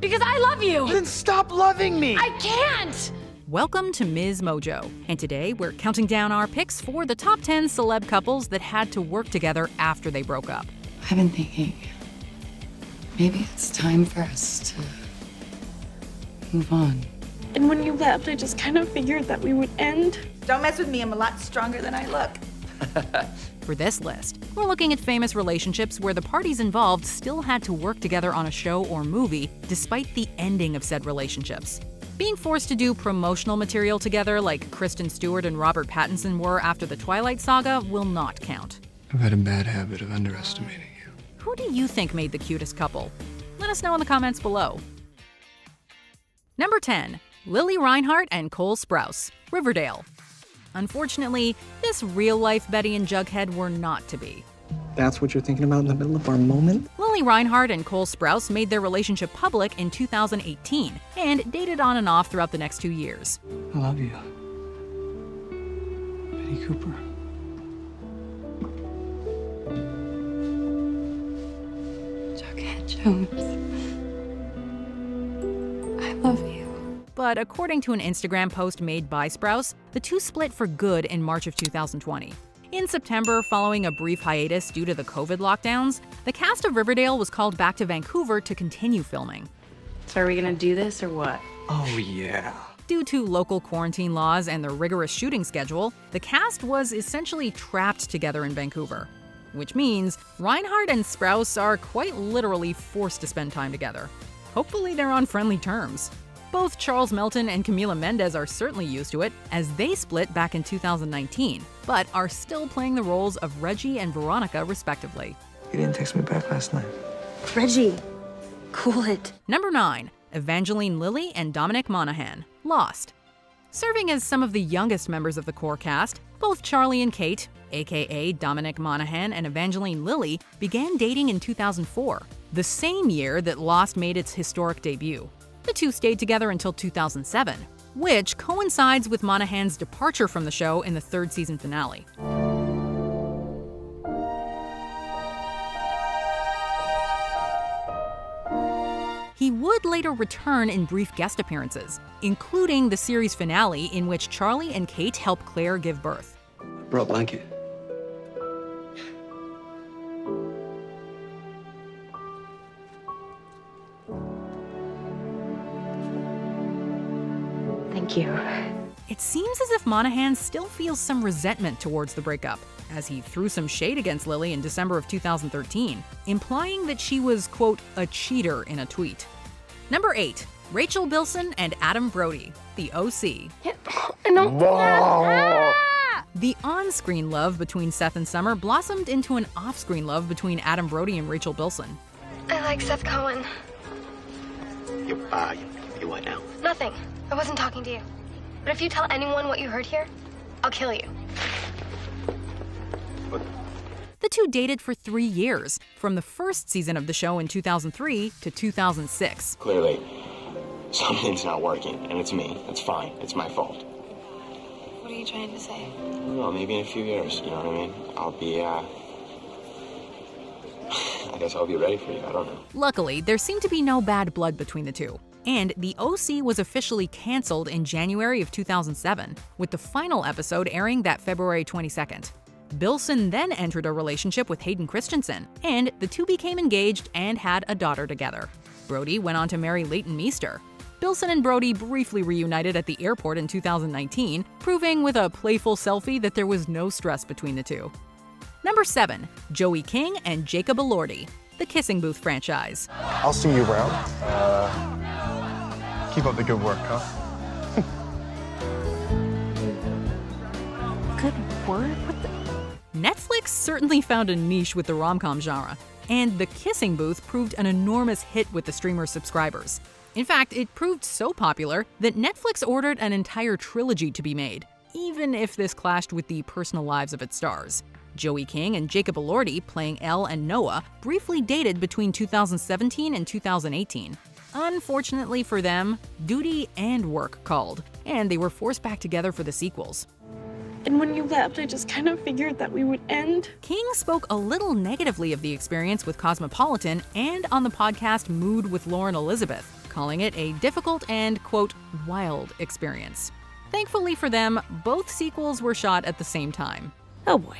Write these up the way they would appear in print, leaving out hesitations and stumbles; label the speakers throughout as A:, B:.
A: Because I love you!
B: Then stop loving me!
A: I can't!
C: Welcome to MsMojo, and today we're counting down our picks for the top 10 celeb couples that had to work together after they broke up.
D: I've been thinking, maybe it's time for us to move on.
E: And when you left, I just kind of figured that we would end.
F: Don't mess with me, I'm a lot stronger than I look.
C: For this list, we're looking at famous relationships where the parties involved still had to work together on a show or movie despite the ending of said relationships. Being forced to do promotional material together like Kristen Stewart and Robert Pattinson were after the Twilight Saga will not count.
B: I've had a bad habit of underestimating you.
C: Who do you think made the cutest couple? Let us know in the comments below. Number 10. Lili Reinhart and Cole Sprouse, Riverdale. Unfortunately, this real-life Betty and Jughead were not to be.
G: That's what you're thinking about in the middle of our moment?
C: Lili Reinhart and Cole Sprouse made their relationship public in 2018 and dated on and off throughout the next 2 years.
G: I love you. Betty Cooper.
D: Jughead Jones. I love you.
C: But according to an Instagram post made by Sprouse, the two split for good in March of 2020. In September, following a brief hiatus due to the COVID lockdowns, the cast of Riverdale was called back to Vancouver to continue filming.
A: So are we gonna do this or what?
G: Oh, yeah.
C: Due to local quarantine laws and the rigorous shooting schedule, the cast was essentially trapped together in Vancouver. Which means Reinhart and Sprouse are quite literally forced to spend time together. Hopefully they're on friendly terms. Both Charles Melton and Camila Mendes are certainly used to it, as they split back in 2019, but are still playing the roles of Reggie and Veronica respectively.
G: You didn't text me back last night.
A: Reggie, cool it.
C: Number 9. Evangeline Lilly and Dominic Monaghan, Lost. Serving as some of the youngest members of the core cast, both Charlie and Kate, aka Dominic Monaghan and Evangeline Lilly, began dating in 2004, the same year that Lost made its historic debut. The two stayed together until 2007, which coincides with Monaghan's departure from the show in the 3rd season finale. He would later return in brief guest appearances, including the series finale in which Charlie and Kate help Claire give birth.
G: Brought a blanket.
A: Thank you.
C: It seems as if Monaghan still feels some resentment towards the breakup, as he threw some shade against Lilly in December of 2013, implying that she was, quote, a cheater in a tweet. Number 8. Rachel Bilson and Adam Brody, The OC. The on-screen love between Seth and Summer blossomed into an off-screen love between Adam Brody and Rachel Bilson.
H: I like Seth Cohen.
I: You what now?
H: Nothing. I wasn't talking to you. But if you tell anyone what you heard here, I'll kill you.
I: What?
C: The two dated for 3 years, from the first season of the show in 2003 to 2006.
I: Clearly, something's not working, and it's me. It's fine. It's my fault.
H: What are you trying to say?
I: Well, maybe in a few years, you know what I mean? I'll be, I guess I'll be ready for you. I don't know.
C: Luckily, there seemed to be no bad blood between the two. And The OC was officially canceled in January of 2007, with the final episode airing that February 22nd. Bilson then entered a relationship with Hayden Christensen, and the two became engaged and had a daughter together. Brody went on to marry Leighton Meester. Bilson and Brody briefly reunited at the airport in 2019, proving with a playful selfie that there was no stress between the two. Number 7. Joey King and Jacob Elordi, the Kissing Booth franchise.
J: I'll see you around. Keep up the good work, huh?
A: Good word? What the?
C: Netflix certainly found a niche with the rom-com genre, and The Kissing Booth proved an enormous hit with the streamer's subscribers. In fact, it proved so popular that Netflix ordered an entire trilogy to be made, even if this clashed with the personal lives of its stars. Joey King and Jacob Elordi, playing Elle and Noah, briefly dated between 2017 and 2018. Unfortunately for them, duty and work called, and they were forced back together for the sequels.
E: And when you left, I just kind of figured that we would end.
C: King spoke a little negatively of the experience with Cosmopolitan and on the podcast Mood with Lauren Elizabeth. calling it a difficult and, quote, wild experience. Thankfully for them, both sequels were shot at the same time.
A: Oh boy.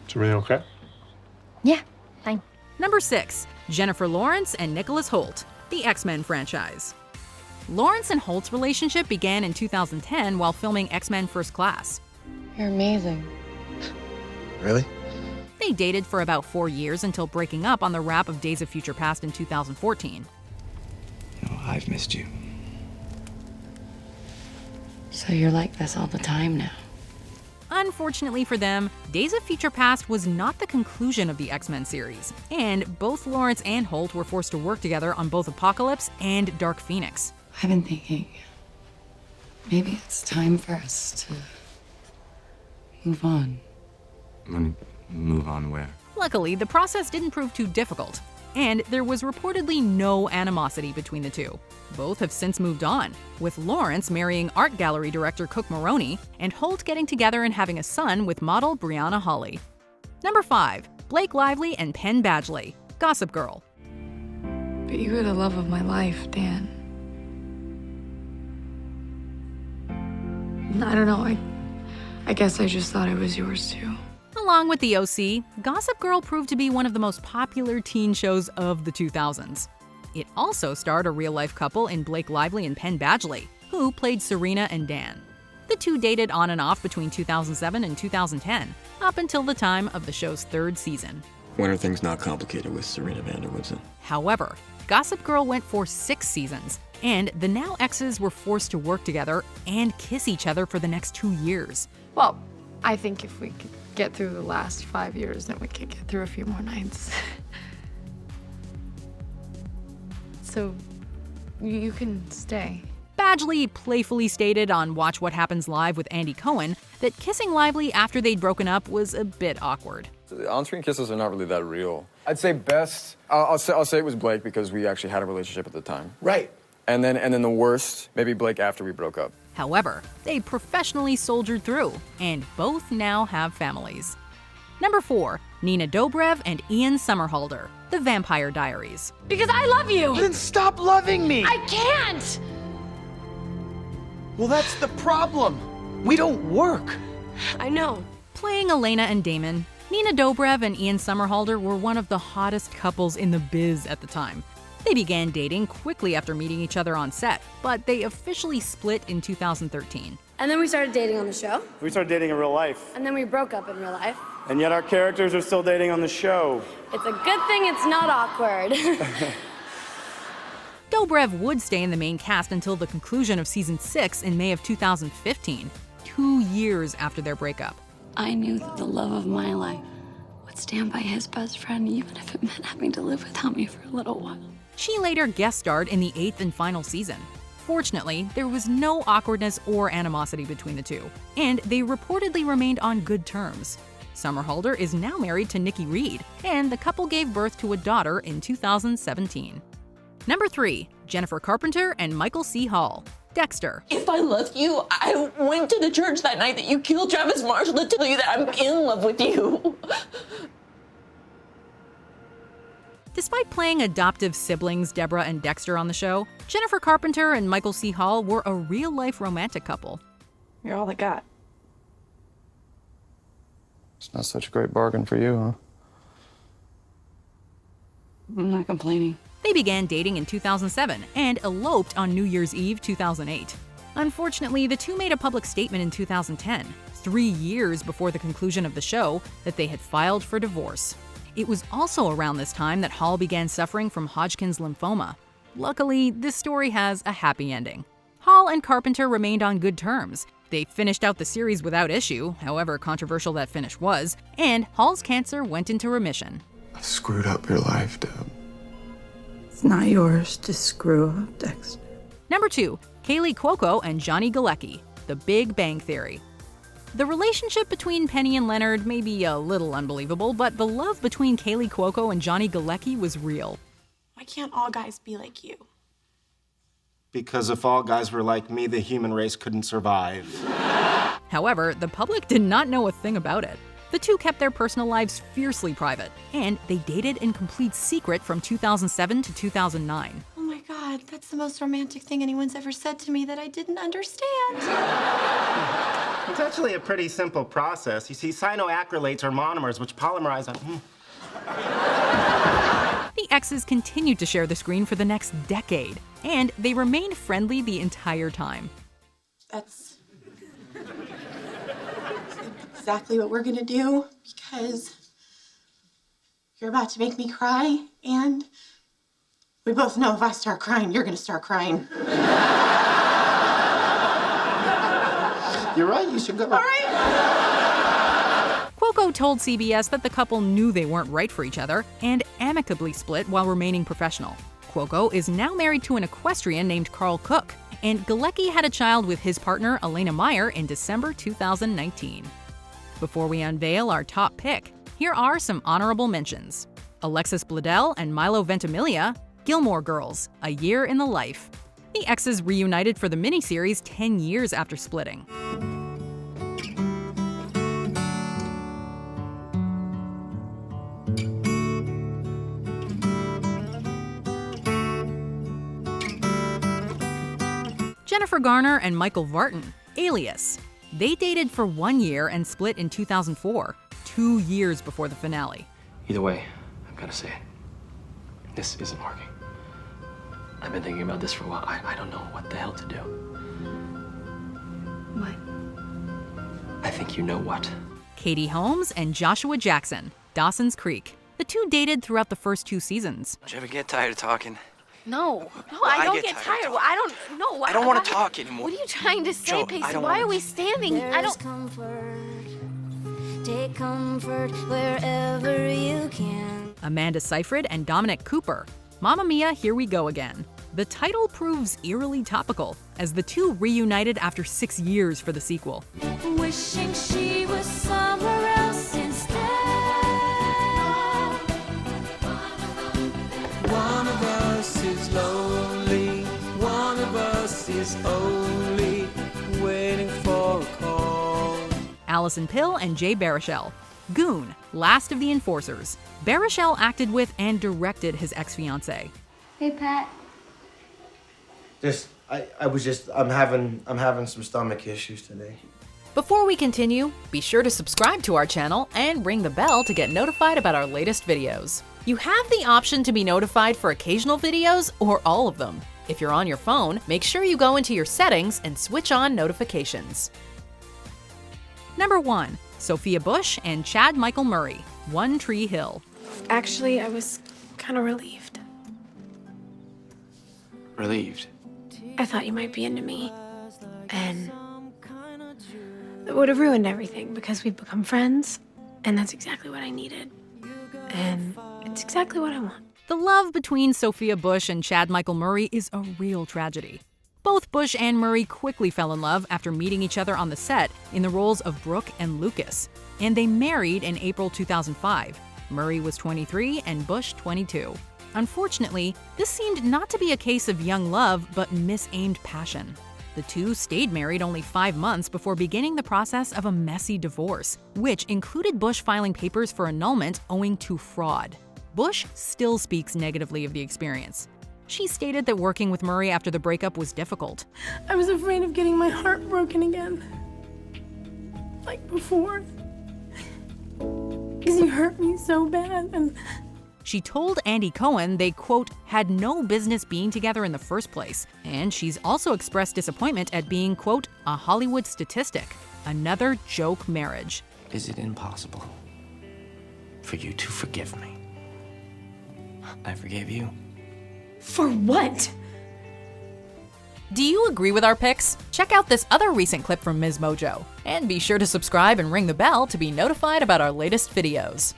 J: Is everything okay?
H: Yeah, fine.
C: Number 6, Jennifer Lawrence and Nicholas Hoult, the X-Men franchise. Lawrence and Hoult's relationship began in 2010 while filming X-Men First Class.
D: You're amazing.
G: Really?
C: They dated for about 4 years until breaking up on the wrap of Days of Future Past in 2014.
G: No, I've missed you.
D: So you're like this all the time now?
C: Unfortunately for them, Days of Future Past was not the conclusion of the X-Men series, and both Lawrence and Hoult were forced to work together on both Apocalypse and Dark Phoenix.
D: I've been thinking, maybe it's time for us to move on.
G: Move on where?
C: Luckily, the process didn't prove too difficult, and there was reportedly no animosity between the two. Both have since moved on, with Lawrence marrying art gallery director Cook Maroney and Hoult getting together and having a son with model Brianna Hawley. Number 5, Blake Lively and Penn Badgley, Gossip Girl.
D: But you were the love of my life, Dan. I don't know, I guess I just thought it was yours too.
C: Along with The OC, Gossip Girl proved to be one of the most popular teen shows of the 2000s. It also starred a real-life couple in Blake Lively and Penn Badgley, who played Serena and Dan. The two dated on and off between 2007 and 2010, up until the time of the show's 3rd season.
G: When are things not complicated with Serena van der Woodsen?
C: However, Gossip Girl went for 6 seasons, and the now exes were forced to work together and kiss each other for the next 2 years.
E: Well, I think if we could get through the last 5 years, then we could get through a few more nights. So, you can stay.
C: Badgley playfully stated on Watch What Happens Live with Andy Cohen that kissing Lively after they'd broken up was a bit awkward.
K: On-screen kisses are not really that real. I'd say best, I'll say it was Blake because we actually had a relationship at the time.
B: Right.
K: And then the worst, maybe Blake after we broke up.
C: However, they professionally soldiered through, and both now have families. Number 4, Nina Dobrev and Ian Somerhalder, The Vampire Diaries.
E: Because I love you!
B: Then stop loving me!
E: I can't!
B: Well, that's the problem. We don't work.
E: I know.
C: Playing Elena and Damon, Nina Dobrev and Ian Somerhalder were one of the hottest couples in the biz at the time. They began dating quickly after meeting each other on set, but they officially split in 2013.
L: And then we started dating on the show.
M: We started dating in real life.
L: And then we broke up in real life.
M: And yet our characters are still dating on the show.
L: It's a good thing it's not awkward.
C: Dobrev would stay in the main cast until the conclusion of season 6 in May of 2015, 2 years after their breakup.
D: I knew that the love of my life would stand by his best friend, even if it meant having to live without me for a little while.
C: She later guest starred in the 8th and final season. Fortunately, there was no awkwardness or animosity between the two, and they reportedly remained on good terms. Somerhalder is now married to Nikki Reed, and the couple gave birth to a daughter in 2017. Number 3, Jennifer Carpenter and Michael C. Hall, Dexter.
N: If I loved you, I went to the church that night that you killed Travis Marshall to tell you that I'm in love with you.
C: Despite playing adoptive siblings Deborah and Dexter on the show, Jennifer Carpenter and Michael C. Hall were a real-life romantic couple.
E: You're all I got.
K: It's not such a great bargain for you, huh?
D: I'm not complaining.
C: They began dating in 2007 and eloped on New Year's Eve 2008. Unfortunately, the two made a public statement in 2010, 3 years before the conclusion of the show, that they had filed for divorce. It was also around this time that Hall began suffering from Hodgkin's lymphoma. Luckily, this story has a happy ending. Hall and Carpenter remained on good terms. They finished out the series without issue, however controversial that finish was, and Hall's cancer went into remission.
B: I've screwed up your life, Deb.
D: It's not yours to screw up, Dexter.
C: Number 2, Kaley Cuoco and Johnny Galecki, The Big Bang Theory. The relationship between Penny and Leonard may be a little unbelievable, but the love between Kaley Cuoco and Johnny Galecki was real.
E: Why can't all guys be like you?
O: Because if all guys were like me, the human race couldn't survive.
C: However, the public did not know a thing about it. The two kept their personal lives fiercely private, and they dated in complete secret from 2007 to 2009.
E: Oh my God.
P: God, that's the most romantic thing anyone's ever said to me that I didn't understand.
O: It's actually a pretty simple process. You see, cyanoacrylates are monomers which polymerize on...
C: The exes continued to share the screen for the next decade, and they remained friendly the entire time.
P: That's exactly what we're gonna do, because you're about to make me cry, and we both know if I start crying, you're gonna start crying.
O: You're right, you should go.
P: All right.
C: Cuoco told CBS that the couple knew they weren't right for each other and amicably split while remaining professional. Cuoco is now married to an equestrian named Carl Cook, and Galecki had a child with his partner Elena Meyer in December 2019. Before we unveil our top pick, here are some honorable mentions. Alexis Bledel and Milo Ventimiglia, Gilmore Girls, A Year in the Life. The exes reunited for the miniseries 10 years after splitting. Jennifer Garner and Michael Vartan, Alias. They dated for 1 year and split in 2004, 2 years before the finale.
Q: Either way, I've got to say it. This isn't working. I've been thinking about this for a while. I don't know what the hell to do.
P: What?
Q: I think you know what.
C: Katie Holmes and Joshua Jackson, Dawson's Creek. The two dated throughout the first 2 seasons.
R: Don't you ever get tired of talking?
L: No, I don't get tired. Well, I don't know.
R: I don't want to talk anymore.
L: What are you trying to say,
R: Joe,
L: Pacey? Why are we standing? I don't.
S: Take comfort wherever you can.
C: Amanda Seyfried and Dominic Cooper. Mamma Mia, Here We Go Again. The title proves eerily topical, as the two reunited after 6 years for the sequel.
S: Wishing she was somewhere else instead.
T: One of us is lonely, one of us is only waiting for a call.
C: Allison Pill and Jay Baruchel. Goon, Last of the Enforcers. Baruchel acted with and directed his ex-fiancée.
S: Hey, Pat.
B: I'm having some stomach issues today.
C: Before we continue, be sure to subscribe to our channel and ring the bell to get notified about our latest videos. You have the option to be notified for occasional videos or all of them. If you're on your phone, make sure you go into your settings and switch on notifications. Number 1. Sophia Bush and Chad Michael Murray, One Tree Hill.
E: Actually, I was kind of relieved.
Q: Relieved?
E: I thought you might be into me. And it would have ruined everything because we've become friends, and that's exactly what I needed. And it's exactly what I want.
C: The love between Sophia Bush and Chad Michael Murray is a real tragedy. Both Bush and Murray quickly fell in love after meeting each other on the set in the roles of Brooke and Lucas, and they married in April 2005. Murray was 23 and Bush 22. Unfortunately, this seemed not to be a case of young love, but misaimed passion. The two stayed married only 5 months before beginning the process of a messy divorce, which included Bush filing papers for annulment owing to fraud. Bush still speaks negatively of the experience. She stated that working with Murray after the breakup was difficult.
E: I was afraid of getting my heart broken again. Like before. Because you hurt me so bad, and...
C: She told Andy Cohen they, quote, had no business being together in the first place, and she's also expressed disappointment at being, quote, a Hollywood statistic, another joke marriage.
Q: Is it impossible for you to forgive me? I forgave you.
E: For what?
C: Do you agree with our picks? Check out this other recent clip from MsMojo, and be sure to subscribe and ring the bell to be notified about our latest videos.